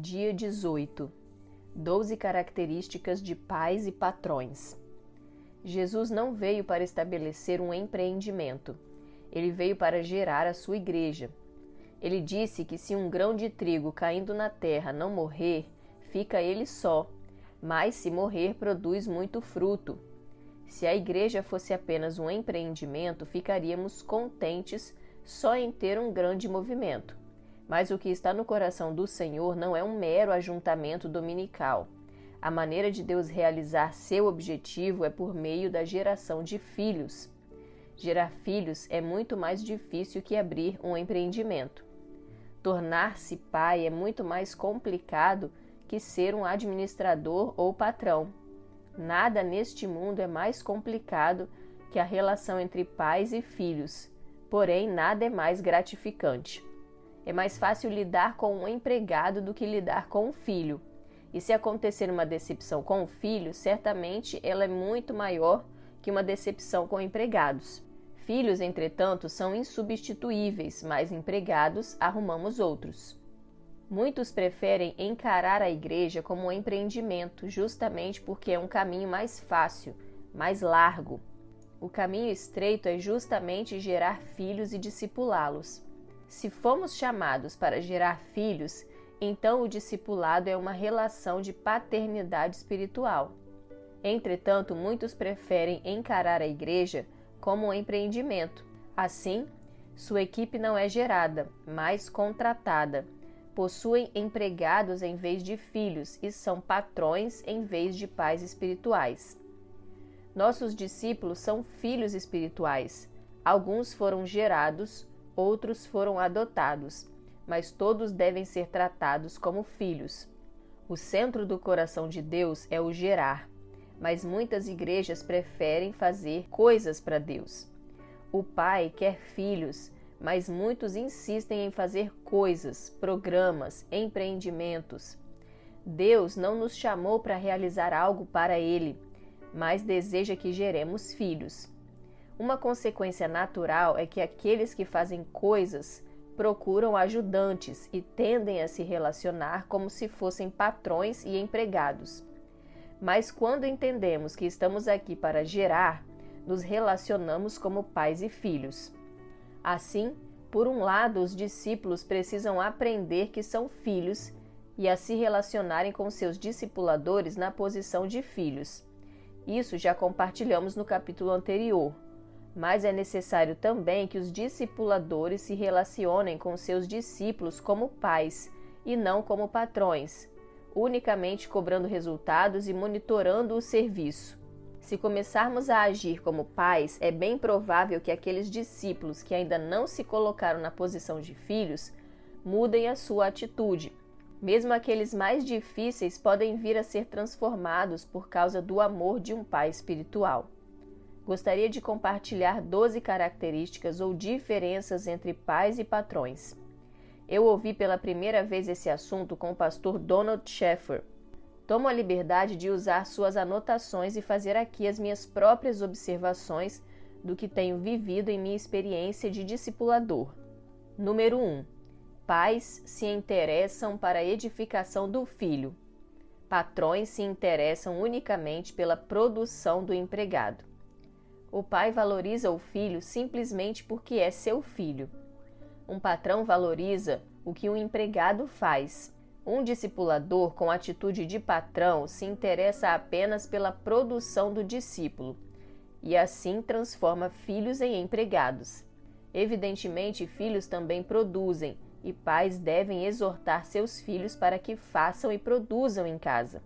Dia 18. 12 características de pais e patrões. Jesus não veio para estabelecer um empreendimento. Ele veio para gerar a sua igreja. Ele disse que se um grão de trigo caindo na terra não morrer, fica ele só, mas se morrer, produz muito fruto. Se a igreja fosse apenas um empreendimento, ficaríamos contentes só em ter um grande movimento. Mas o que está no coração do Senhor não é um mero ajuntamento dominical. A maneira de Deus realizar seu objetivo é por meio da geração de filhos. Gerar filhos é muito mais difícil que abrir um empreendimento. Tornar-se pai é muito mais complicado que ser um administrador ou patrão. Nada neste mundo é mais complicado que a relação entre pais e filhos, porém nada é mais gratificante. É mais fácil lidar com um empregado do que lidar com um filho. E se acontecer uma decepção com o filho, certamente ela é muito maior que uma decepção com empregados. Filhos, entretanto, são insubstituíveis, mas empregados arrumamos outros. Muitos preferem encarar a igreja como um empreendimento, justamente porque é um caminho mais fácil, mais largo. O caminho estreito é justamente gerar filhos e discipulá-los. Se fomos chamados para gerar filhos, então o discipulado é uma relação de paternidade espiritual. Entretanto, muitos preferem encarar a igreja como um empreendimento. Assim, sua equipe não é gerada, mas contratada. Possuem empregados em vez de filhos e são patrões em vez de pais espirituais. Nossos discípulos são filhos espirituais. Alguns foram gerados, outros foram adotados, mas todos devem ser tratados como filhos. O centro do coração de Deus é o gerar, mas muitas igrejas preferem fazer coisas para Deus. O Pai quer filhos, mas muitos insistem em fazer coisas, programas, empreendimentos. Deus não nos chamou para realizar algo para Ele, mas deseja que geremos filhos. Uma consequência natural é que aqueles que fazem coisas procuram ajudantes e tendem a se relacionar como se fossem patrões e empregados. Mas quando entendemos que estamos aqui para gerar, nos relacionamos como pais e filhos. Assim, por um lado, os discípulos precisam aprender que são filhos e a se relacionarem com seus discipuladores na posição de filhos. Isso já compartilhamos no capítulo anterior. Mas é necessário também que os discipuladores se relacionem com seus discípulos como pais e não como patrões, unicamente cobrando resultados e monitorando o serviço. Se começarmos a agir como pais, é bem provável que aqueles discípulos que ainda não se colocaram na posição de filhos mudem a sua atitude. Mesmo aqueles mais difíceis podem vir a ser transformados por causa do amor de um pai espiritual. Gostaria de compartilhar 12 características ou diferenças entre pais e patrões. Eu ouvi pela primeira vez esse assunto com o pastor Donald Sheffer. Tomo a liberdade de usar suas anotações e fazer aqui as minhas próprias observações do que tenho vivido em minha experiência de discipulador. Número 1. Pais se interessam para a edificação do filho. Patrões se interessam unicamente pela produção do empregado. O pai valoriza o filho simplesmente porque é seu filho. Um patrão valoriza o que um empregado faz. Um discipulador com atitude de patrão se interessa apenas pela produção do discípulo e assim transforma filhos em empregados. Evidentemente, filhos também produzem e pais devem exortar seus filhos para que façam e produzam em casa.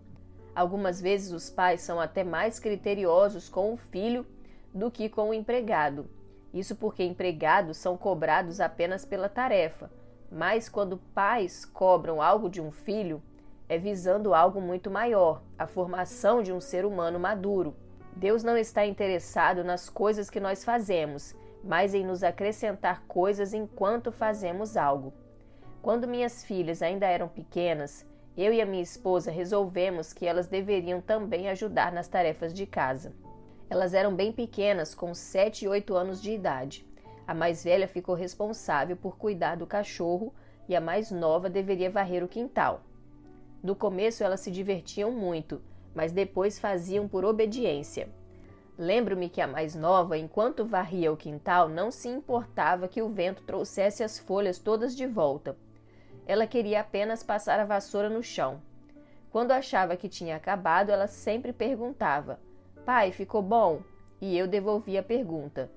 Algumas vezes os pais são até mais criteriosos com o filho do que com o empregado. Isso porque empregados são cobrados apenas pela tarefa, mas quando pais cobram algo de um filho, é visando algo muito maior, a formação de um ser humano maduro. Deus não está interessado nas coisas que nós fazemos, mas em nos acrescentar coisas enquanto fazemos algo. Quando minhas filhas ainda eram pequenas, eu e a minha esposa resolvemos que elas deveriam também ajudar nas tarefas de casa. Elas eram bem pequenas, com 7 e 8 anos de idade. A mais velha ficou responsável por cuidar do cachorro e a mais nova deveria varrer o quintal. No começo elas se divertiam muito, mas depois faziam por obediência. Lembro-me que a mais nova, enquanto varria o quintal, não se importava que o vento trouxesse as folhas todas de volta. Ela queria apenas passar a vassoura no chão. Quando achava que tinha acabado, ela sempre perguntava: "Pai, ficou bom?" E eu devolvia a pergunta: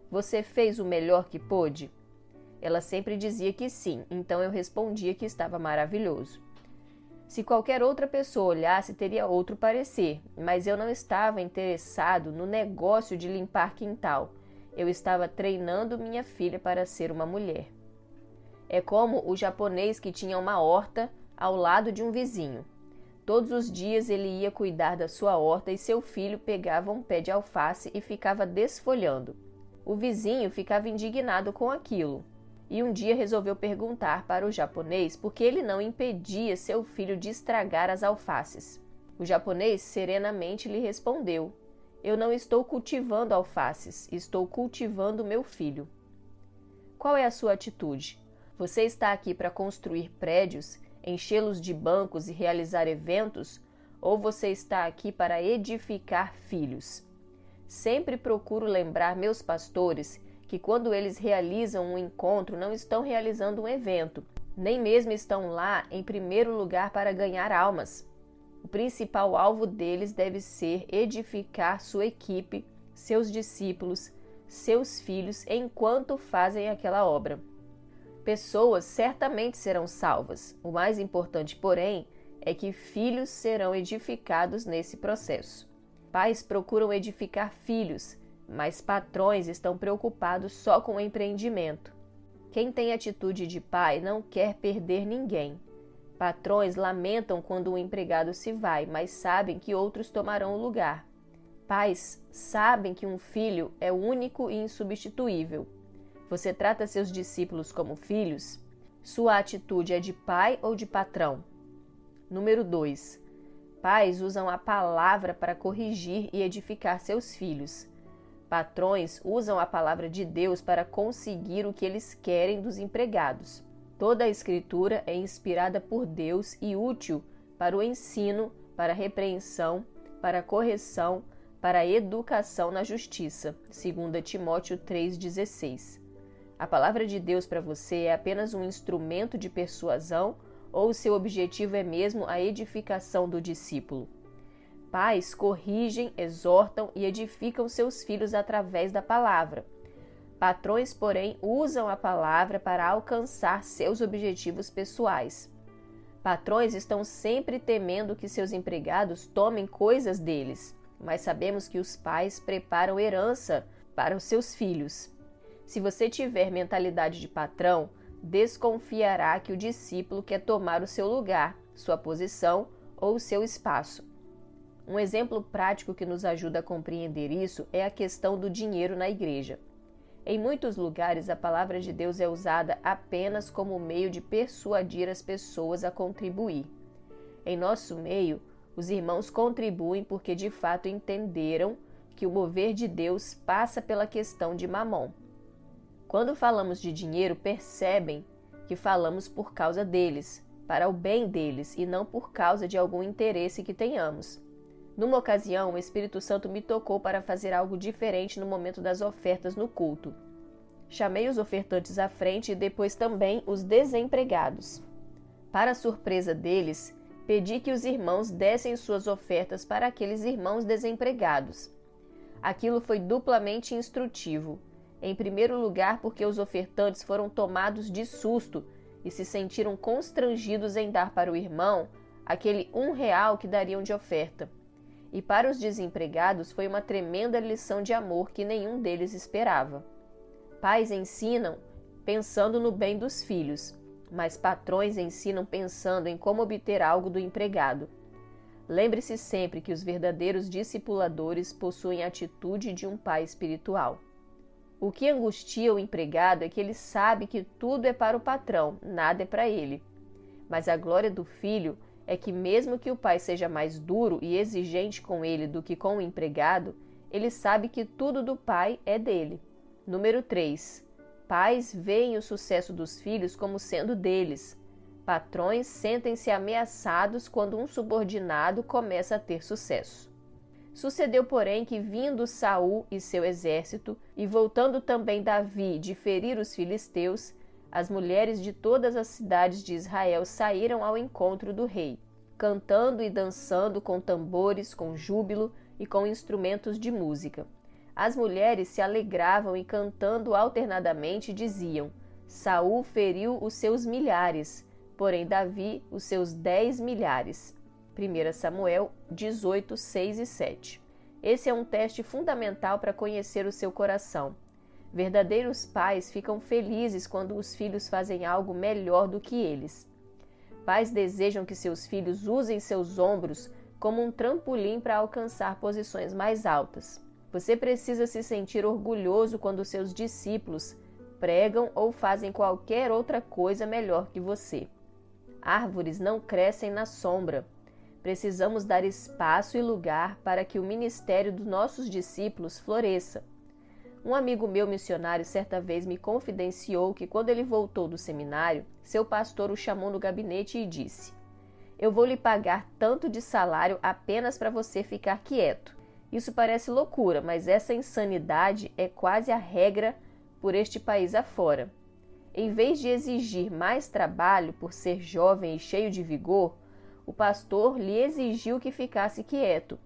"Você fez o melhor que pôde?" Ela sempre dizia que sim, então eu respondia que estava maravilhoso. Se qualquer outra pessoa olhasse, teria outro parecer, mas eu não estava interessado no negócio de limpar quintal. Eu estava treinando minha filha para ser uma mulher. É como o japonês que tinha uma horta ao lado de um vizinho. Todos os dias ele ia cuidar da sua horta e seu filho pegava um pé de alface e ficava desfolhando. O vizinho ficava indignado com aquilo. E um dia resolveu perguntar para o japonês por que ele não impedia seu filho de estragar as alfaces. O japonês serenamente lhe respondeu: "Eu não estou cultivando alfaces, estou cultivando meu filho." Qual é a sua atitude? Você está aqui para construir prédios, enchê-los de bancos e realizar eventos? Ou você está aqui para edificar filhos? Sempre procuro lembrar meus pastores que quando eles realizam um encontro, não estão realizando um evento, nem mesmo estão lá em primeiro lugar para ganhar almas. O principal alvo deles deve ser edificar sua equipe, seus discípulos, seus filhos, enquanto fazem aquela obra. Pessoas certamente serão salvas. O mais importante, porém, é que filhos serão edificados nesse processo. Pais procuram edificar filhos, mas patrões estão preocupados só com o empreendimento. Quem tem atitude de pai não quer perder ninguém. Patrões lamentam quando um empregado se vai, mas sabem que outros tomarão o lugar. Pais sabem que um filho é único e insubstituível. Você trata seus discípulos como filhos? Sua atitude é de pai ou de patrão? Número 2. Pais usam a palavra para corrigir e edificar seus filhos. Patrões usam a palavra de Deus para conseguir o que eles querem dos empregados. Toda a Escritura é inspirada por Deus e útil para o ensino, para a repreensão, para a correção, para a educação na justiça. 2 Timóteo 3,16. A palavra de Deus para você é apenas um instrumento de persuasão ou seu objetivo é mesmo a edificação do discípulo? Pais corrigem, exortam e edificam seus filhos através da palavra. Patrões, porém, usam a palavra para alcançar seus objetivos pessoais. Patrões estão sempre temendo que seus empregados tomem coisas deles, mas sabemos que os pais preparam herança para os seus filhos. Se você tiver mentalidade de patrão, desconfiará que o discípulo quer tomar o seu lugar, sua posição ou seu espaço. Um exemplo prático que nos ajuda a compreender isso é a questão do dinheiro na igreja. Em muitos lugares, a palavra de Deus é usada apenas como meio de persuadir as pessoas a contribuir. Em nosso meio, os irmãos contribuem porque de fato entenderam que o mover de Deus passa pela questão de mamon. Quando falamos de dinheiro, percebem que falamos por causa deles, para o bem deles e não por causa de algum interesse que tenhamos. Numa ocasião, o Espírito Santo me tocou para fazer algo diferente no momento das ofertas no culto. Chamei os ofertantes à frente e depois também os desempregados. Para surpresa deles, pedi que os irmãos dessem suas ofertas para aqueles irmãos desempregados. Aquilo foi duplamente instrutivo. Em primeiro lugar, porque os ofertantes foram tomados de susto e se sentiram constrangidos em dar para o irmão aquele R$1 que dariam de oferta. E para os desempregados foi uma tremenda lição de amor que nenhum deles esperava. Pais ensinam pensando no bem dos filhos, mas patrões ensinam pensando em como obter algo do empregado. Lembre-se sempre que os verdadeiros discipuladores possuem a atitude de um pai espiritual. O que angustia o empregado é que ele sabe que tudo é para o patrão, nada é para ele. Mas a glória do filho é que mesmo que o pai seja mais duro e exigente com ele do que com o empregado, ele sabe que tudo do pai é dele. Número 3. Pais veem o sucesso dos filhos como sendo deles. Patrões sentem-se ameaçados quando um subordinado começa a ter sucesso. Sucedeu, porém, que vindo Saul e seu exército, e voltando também Davi de ferir os filisteus, as mulheres de todas as cidades de Israel saíram ao encontro do rei, cantando e dançando com tambores, com júbilo e com instrumentos de música. As mulheres se alegravam e cantando alternadamente diziam: Saul feriu os seus milhares, porém Davi os seus 10 milhares. 1 Samuel 18, 6 e 7. Esse é um teste fundamental para conhecer o seu coração. Verdadeiros pais ficam felizes quando os filhos fazem algo melhor do que eles. Pais desejam que seus filhos usem seus ombros como um trampolim para alcançar posições mais altas. Você precisa se sentir orgulhoso quando seus discípulos pregam ou fazem qualquer outra coisa melhor que você. Árvores não crescem na sombra. Precisamos dar espaço e lugar para que o ministério dos nossos discípulos floresça. Um amigo meu missionário certa vez me confidenciou que quando ele voltou do seminário, seu pastor o chamou no gabinete e disse: Eu vou lhe pagar tanto de salário apenas para você ficar quieto. Isso parece loucura, mas essa insanidade é quase a regra por este país afora. Em vez de exigir mais trabalho por ser jovem e cheio de vigor, o pastor lhe exigiu que ficasse quieto.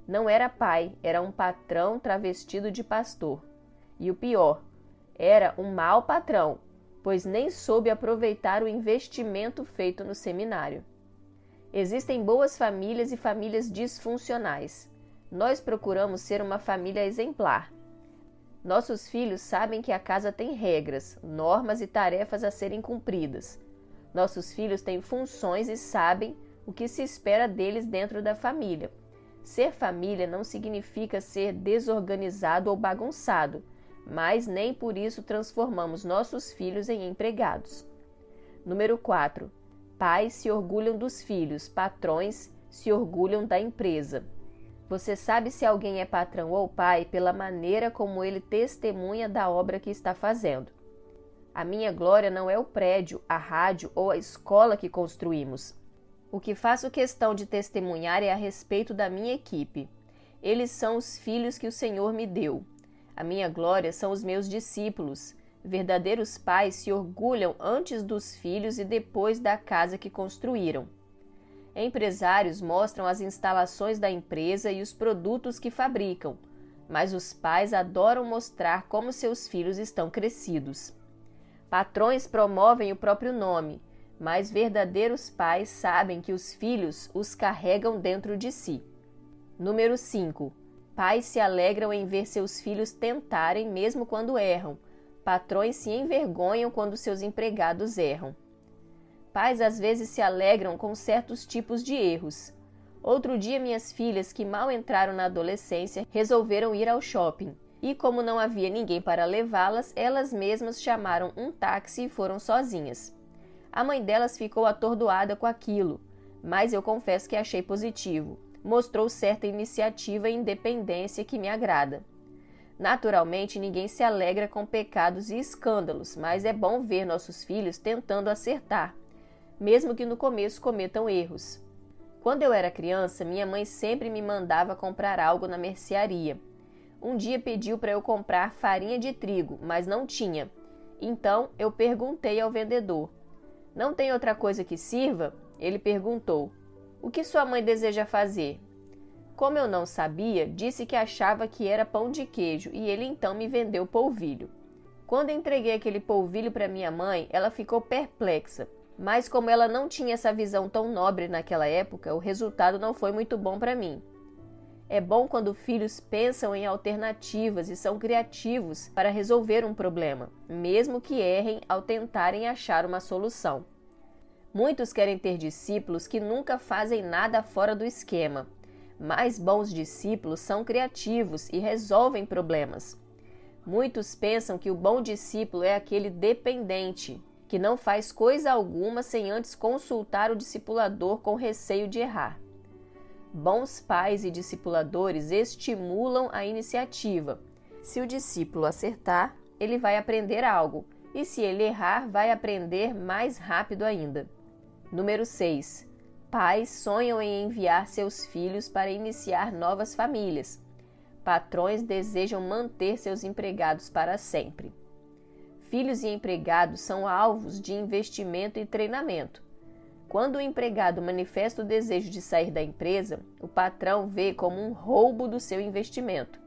Não era pai, era um patrão travestido de pastor. E o pior, era um mau patrão, pois nem soube aproveitar o investimento feito no seminário. Existem boas famílias e famílias disfuncionais. Nós procuramos ser uma família exemplar. Nossos filhos sabem que a casa tem regras, normas e tarefas a serem cumpridas. Nossos filhos têm funções e sabem o que se espera deles dentro da família. Ser família não significa ser desorganizado ou bagunçado, mas nem por isso transformamos nossos filhos em empregados. Número 4. Pais se orgulham dos filhos, patrões se orgulham da empresa. Você sabe se alguém é patrão ou pai pela maneira como ele testemunha da obra que está fazendo. A minha glória não é o prédio, a rádio ou a escola que construímos. O que faço questão de testemunhar é a respeito da minha equipe. Eles são os filhos que o Senhor me deu. A minha glória são os meus discípulos. Verdadeiros pais se orgulham antes dos filhos e depois da casa que construíram. Empresários mostram as instalações da empresa e os produtos que fabricam, mas os pais adoram mostrar como seus filhos estão crescidos. Patrões promovem o próprio nome, mas verdadeiros pais sabem que os filhos os carregam dentro de si. Número 5. Pais se alegram em ver seus filhos tentarem mesmo quando erram. Patrões se envergonham quando seus empregados erram. Pais às vezes se alegram com certos tipos de erros. Outro dia, minhas filhas, que mal entraram na adolescência, resolveram ir ao shopping. E como não havia ninguém para levá-las, elas mesmas chamaram um táxi e foram sozinhas. A mãe delas ficou atordoada com aquilo, mas eu confesso que achei positivo. Mostrou certa iniciativa e independência que me agrada. Naturalmente, ninguém se alegra com pecados e escândalos, mas é bom ver nossos filhos tentando acertar, mesmo que no começo cometam erros. Quando eu era criança, minha mãe sempre me mandava comprar algo na mercearia. Um dia pediu para eu comprar farinha de trigo, mas não tinha. Então, eu perguntei ao vendedor: "Não tem outra coisa que sirva?" Ele perguntou: "O que sua mãe deseja fazer?" Como eu não sabia, disse que achava que era pão de queijo e ele então me vendeu polvilho. Quando entreguei aquele polvilho para minha mãe, ela ficou perplexa. Mas como ela não tinha essa visão tão nobre naquela época, o resultado não foi muito bom para mim. É bom quando filhos pensam em alternativas e são criativos para resolver um problema, mesmo que errem ao tentarem achar uma solução. Muitos querem ter discípulos que nunca fazem nada fora do esquema, mas bons discípulos são criativos e resolvem problemas. Muitos pensam que o bom discípulo é aquele dependente, que não faz coisa alguma sem antes consultar o discipulador com receio de errar. Bons pais e discipuladores estimulam a iniciativa. Se o discípulo acertar, ele vai aprender algo, e se ele errar, vai aprender mais rápido ainda. Número 6. Pais sonham em enviar seus filhos para iniciar novas famílias. Patrões desejam manter seus empregados para sempre. Filhos e empregados são alvos de investimento e treinamento. Quando o empregado manifesta o desejo de sair da empresa, o patrão vê como um roubo do seu investimento.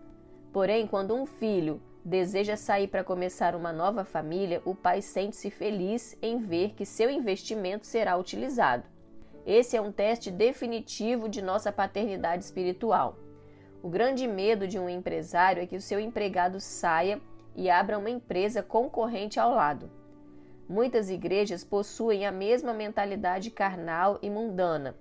Porém, quando um filho deseja sair para começar uma nova família, o pai sente-se feliz em ver que seu investimento será utilizado. Esse é um teste definitivo de nossa paternidade espiritual. O grande medo de um empresário é que o seu empregado saia e abra uma empresa concorrente ao lado. Muitas igrejas possuem a mesma mentalidade carnal e mundana.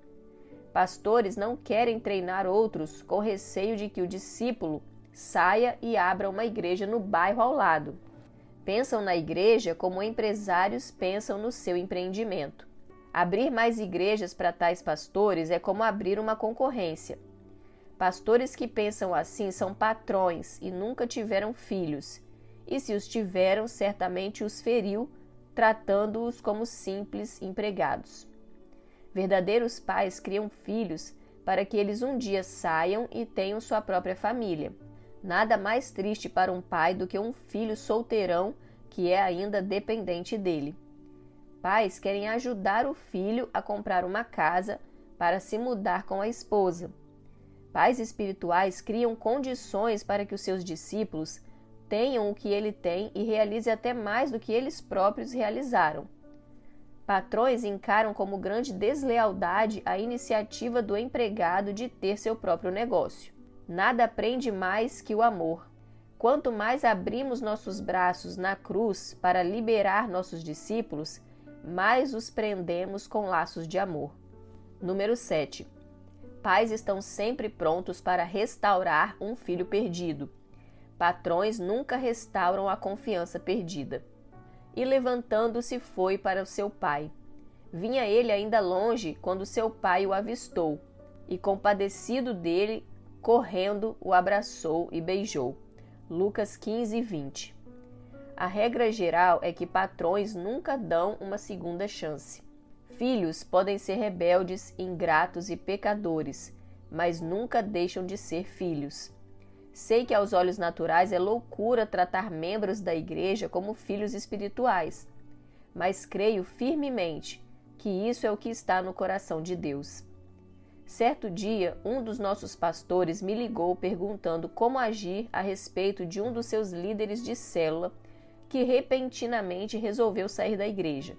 Pastores não querem treinar outros com receio de que o discípulo saia e abra uma igreja no bairro ao lado. Pensam na igreja como empresários pensam no seu empreendimento. Abrir mais igrejas para tais pastores é como abrir uma concorrência. Pastores que pensam assim são patrões e nunca tiveram filhos, e se os tiveram, certamente os feriu, tratando-os como simples empregados. Verdadeiros pais criam filhos para que eles um dia saiam e tenham sua própria família. Nada mais triste para um pai do que um filho solteirão que é ainda dependente dele. Pais querem ajudar o filho a comprar uma casa para se mudar com a esposa. Pais espirituais criam condições para que os seus discípulos tenham o que ele tem e realize até mais do que eles próprios realizaram. Patrões encaram como grande deslealdade a iniciativa do empregado de ter seu próprio negócio. Nada prende mais que o amor. Quanto mais abrimos nossos braços na cruz para liberar nossos discípulos, mais os prendemos com laços de amor. Número 7. Pais estão sempre prontos para restaurar um filho perdido. Patrões nunca restauram a confiança perdida. E levantando-se foi para o seu pai. Vinha ele ainda longe quando seu pai o avistou, e compadecido dele, correndo, o abraçou e beijou. Lucas 15:20. A regra geral é que patrões nunca dão uma segunda chance. Filhos podem ser rebeldes, ingratos e pecadores, mas nunca deixam de ser filhos. Sei que aos olhos naturais é loucura tratar membros da igreja como filhos espirituais, mas creio firmemente que isso é o que está no coração de Deus. Certo dia, um dos nossos pastores me ligou perguntando como agir a respeito de um dos seus líderes de célula que repentinamente resolveu sair da igreja.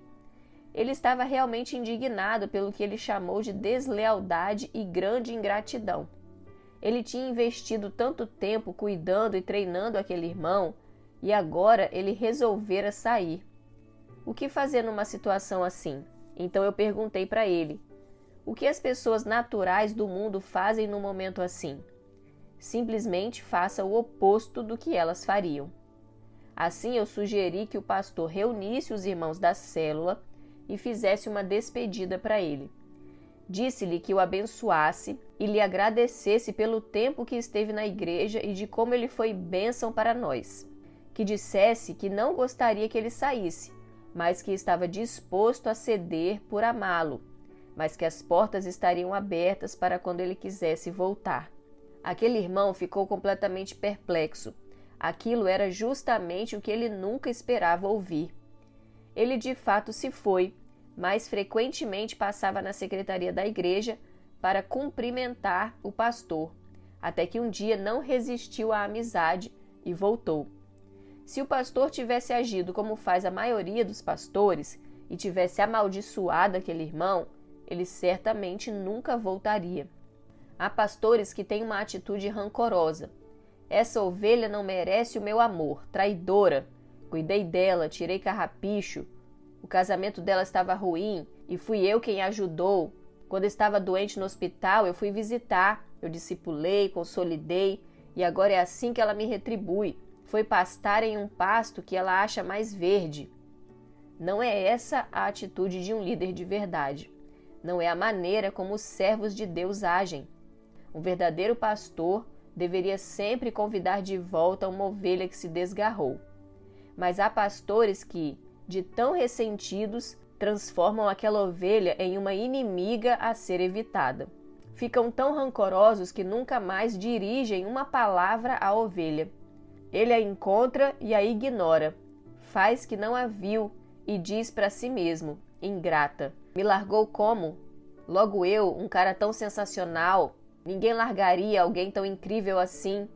Ele estava realmente indignado pelo que ele chamou de deslealdade e grande ingratidão. Ele tinha investido tanto tempo cuidando e treinando aquele irmão e agora ele resolvera sair. O que fazer numa situação assim? Então eu perguntei para ele: o que as pessoas naturais do mundo fazem num momento assim? Simplesmente faça o oposto do que elas fariam. Assim eu sugeri que o pastor reunisse os irmãos da célula e fizesse uma despedida para ele. Disse-lhe que o abençoasse e lhe agradecesse pelo tempo que esteve na igreja e de como ele foi bênção para nós. Que dissesse que não gostaria que ele saísse, mas que estava disposto a ceder por amá-lo, mas que as portas estariam abertas para quando ele quisesse voltar. Aquele irmão ficou completamente perplexo. Aquilo era justamente o que ele nunca esperava ouvir. Ele de fato se foi, mas frequentemente passava na secretaria da igreja para cumprimentar o pastor, até que um dia não resistiu à amizade e voltou. Se o pastor tivesse agido como faz a maioria dos pastores e tivesse amaldiçoado aquele irmão, ele certamente nunca voltaria. Há pastores que têm uma atitude rancorosa. Essa ovelha não merece o meu amor, traidora. Cuidei dela, tirei carrapicho. O casamento dela estava ruim e fui eu quem a ajudou. Quando estava doente no hospital, eu fui visitar. Eu discipulei, consolidei e agora é assim que ela me retribui. Foi pastar em um pasto que ela acha mais verde. Não é essa a atitude de um líder de verdade. Não é a maneira como os servos de Deus agem. Um verdadeiro pastor deveria sempre convidar de volta uma ovelha que se desgarrou. Mas há pastores que, de tão ressentidos, transformam aquela ovelha em uma inimiga a ser evitada. Ficam tão rancorosos que nunca mais dirigem uma palavra à ovelha. Ele a encontra e a ignora, faz que não a viu e diz para si mesmo, ingrata, me largou como? Logo eu, um cara tão sensacional, ninguém largaria alguém tão incrível assim.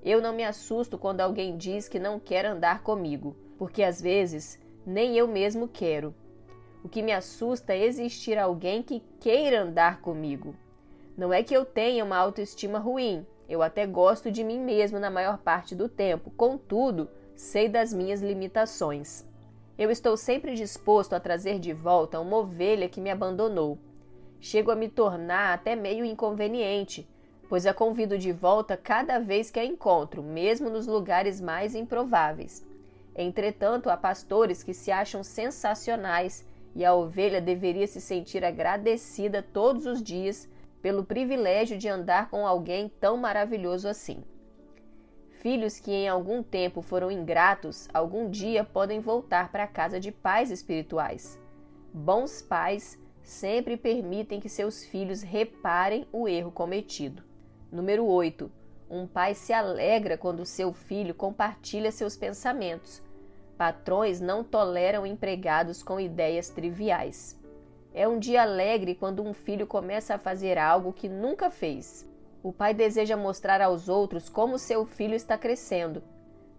Eu não me assusto quando alguém diz que não quer andar comigo, porque às vezes nem eu mesmo quero. O que me assusta é existir alguém que queira andar comigo. Não é que eu tenha uma autoestima ruim, eu até gosto de mim mesmo na maior parte do tempo, contudo, sei das minhas limitações. Eu estou sempre disposto a trazer de volta uma ovelha que me abandonou. Chego a me tornar até meio inconveniente, pois a convido de volta cada vez que a encontro, mesmo nos lugares mais improváveis. Entretanto, há pastores que se acham sensacionais e a ovelha deveria se sentir agradecida todos os dias pelo privilégio de andar com alguém tão maravilhoso assim. Filhos que em algum tempo foram ingratos, algum dia podem voltar para a casa de pais espirituais. Bons pais sempre permitem que seus filhos reparem o erro cometido. Número 8. Um pai se alegra quando seu filho compartilha seus pensamentos. Patrões não toleram empregados com ideias triviais. É um dia alegre quando um filho começa a fazer algo que nunca fez. O pai deseja mostrar aos outros como seu filho está crescendo.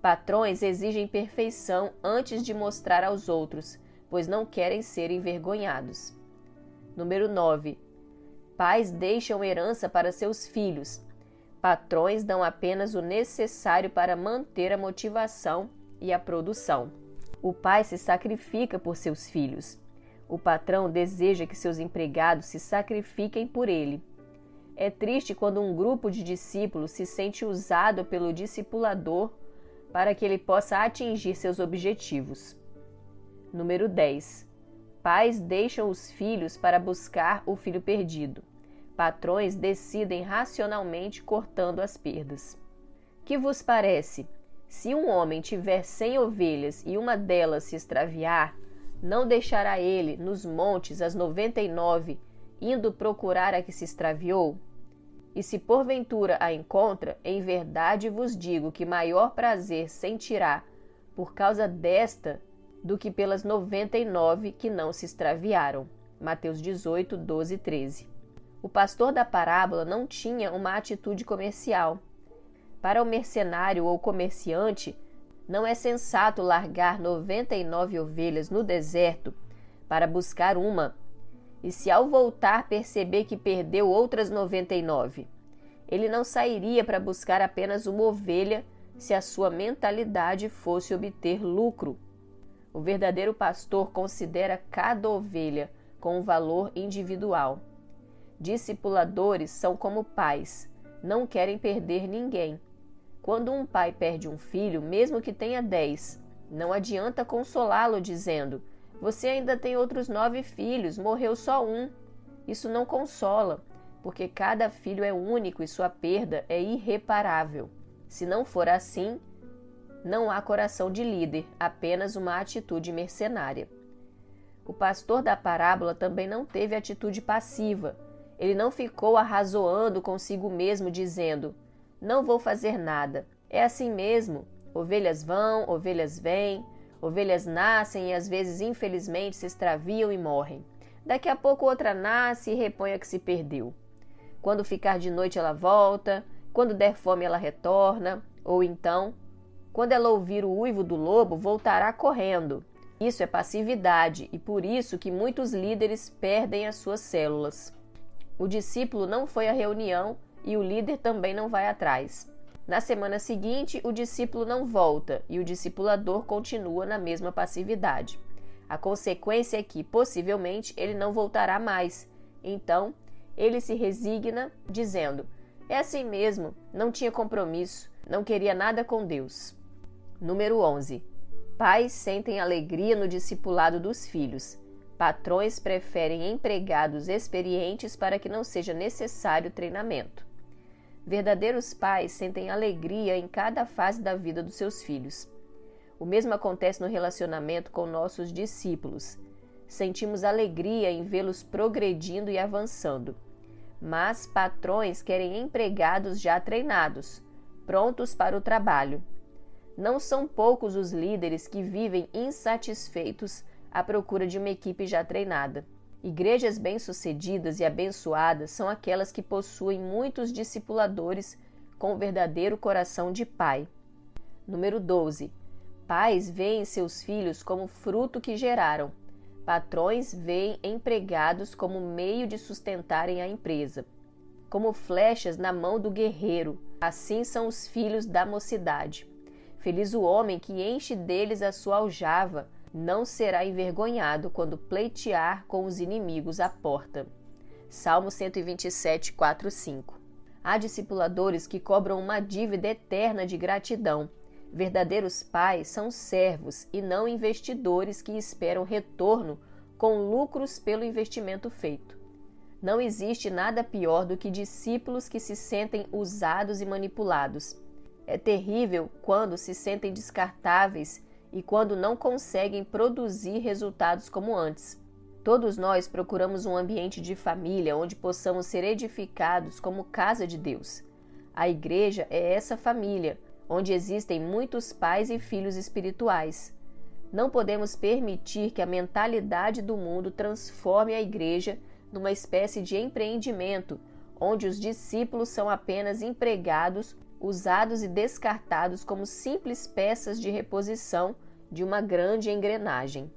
Patrões exigem perfeição antes de mostrar aos outros, pois não querem ser envergonhados. Número 9. Pais deixam herança para seus filhos. Patrões dão apenas o necessário para manter a motivação e a produção. O pai se sacrifica por seus filhos. O patrão deseja que seus empregados se sacrifiquem por ele. É triste quando um grupo de discípulos se sente usado pelo discipulador para que ele possa atingir seus objetivos. Número 10. Pais deixam os filhos para buscar o filho perdido. Patrões decidem racionalmente cortando as perdas. Que vos parece? Se um homem tiver 100 ovelhas e uma delas se extraviar, não deixará ele nos montes as 99, indo procurar a que se extraviou? E se porventura a encontra, em verdade vos digo que maior prazer sentirá por causa desta do que pelas 99 que não se extraviaram. Mateus 18, 12 e 13. O pastor da parábola não tinha uma atitude comercial. Para o mercenário ou comerciante, não é sensato largar 99 ovelhas no deserto para buscar uma, e se ao voltar perceber que perdeu outras 99, ele não sairia para buscar apenas uma ovelha se a sua mentalidade fosse obter lucro. O verdadeiro pastor considera cada ovelha com um valor individual. Discipuladores são como pais, não querem perder ninguém. Quando um pai perde um filho, mesmo que tenha 10, não adianta consolá-lo dizendo: você ainda tem outros 9 filhos, morreu só um. Isso não consola, porque cada filho é único e sua perda é irreparável. Se não for assim, não há coração de líder, apenas uma atitude mercenária. O pastor da parábola também não teve atitude passiva. Ele não ficou arrazoando consigo mesmo, dizendo: não vou fazer nada. É assim mesmo. Ovelhas vão, ovelhas vêm, ovelhas nascem e às vezes, infelizmente, se extraviam e morrem. Daqui a pouco outra nasce e repõe a que se perdeu. Quando ficar de noite ela volta, quando der fome ela retorna, ou então, quando ela ouvir o uivo do lobo, voltará correndo. Isso é passividade e por isso que muitos líderes perdem as suas células. O discípulo não foi à reunião e o líder também não vai atrás. Na semana seguinte, o discípulo não volta e o discipulador continua na mesma passividade. A consequência é que, possivelmente, ele não voltará mais. Então, ele se resigna, dizendo: é assim mesmo, não tinha compromisso, não queria nada com Deus. Número 11. Pais sentem alegria no discipulado dos filhos. Patrões preferem empregados experientes para que não seja necessário treinamento. Verdadeiros pais sentem alegria em cada fase da vida dos seus filhos. O mesmo acontece no relacionamento com nossos discípulos. sentimos alegria em vê-los progredindo e avançando. Mas patrões querem empregados já treinados, prontos para o trabalho. Não são poucos os líderes que vivem insatisfeitos à procura de uma equipe já treinada. Igrejas bem-sucedidas e abençoadas são aquelas que possuem muitos discipuladores com verdadeiro coração de pai. Número 12. Pais veem seus filhos como fruto que geraram. Patrões veem empregados como meio de sustentarem a empresa. Como flechas na mão do guerreiro, assim são os filhos da mocidade. Feliz o homem que enche deles a sua aljava, não será envergonhado quando pleitear com os inimigos à porta. Salmo 127, 4, 5. Há discipuladores que cobram uma dívida eterna de gratidão. Verdadeiros pais são servos e não investidores que esperam retorno com lucros pelo investimento feito. Não existe nada pior do que discípulos que se sentem usados e manipulados. É terrível quando se sentem descartáveis e quando não conseguem produzir resultados como antes. Todos nós procuramos um ambiente de família onde possamos ser edificados como casa de Deus. A igreja é essa família, onde existem muitos pais e filhos espirituais. Não podemos permitir que a mentalidade do mundo transforme a igreja numa espécie de empreendimento, onde os discípulos são apenas empregados, usados e descartados como simples peças de reposição de uma grande engrenagem.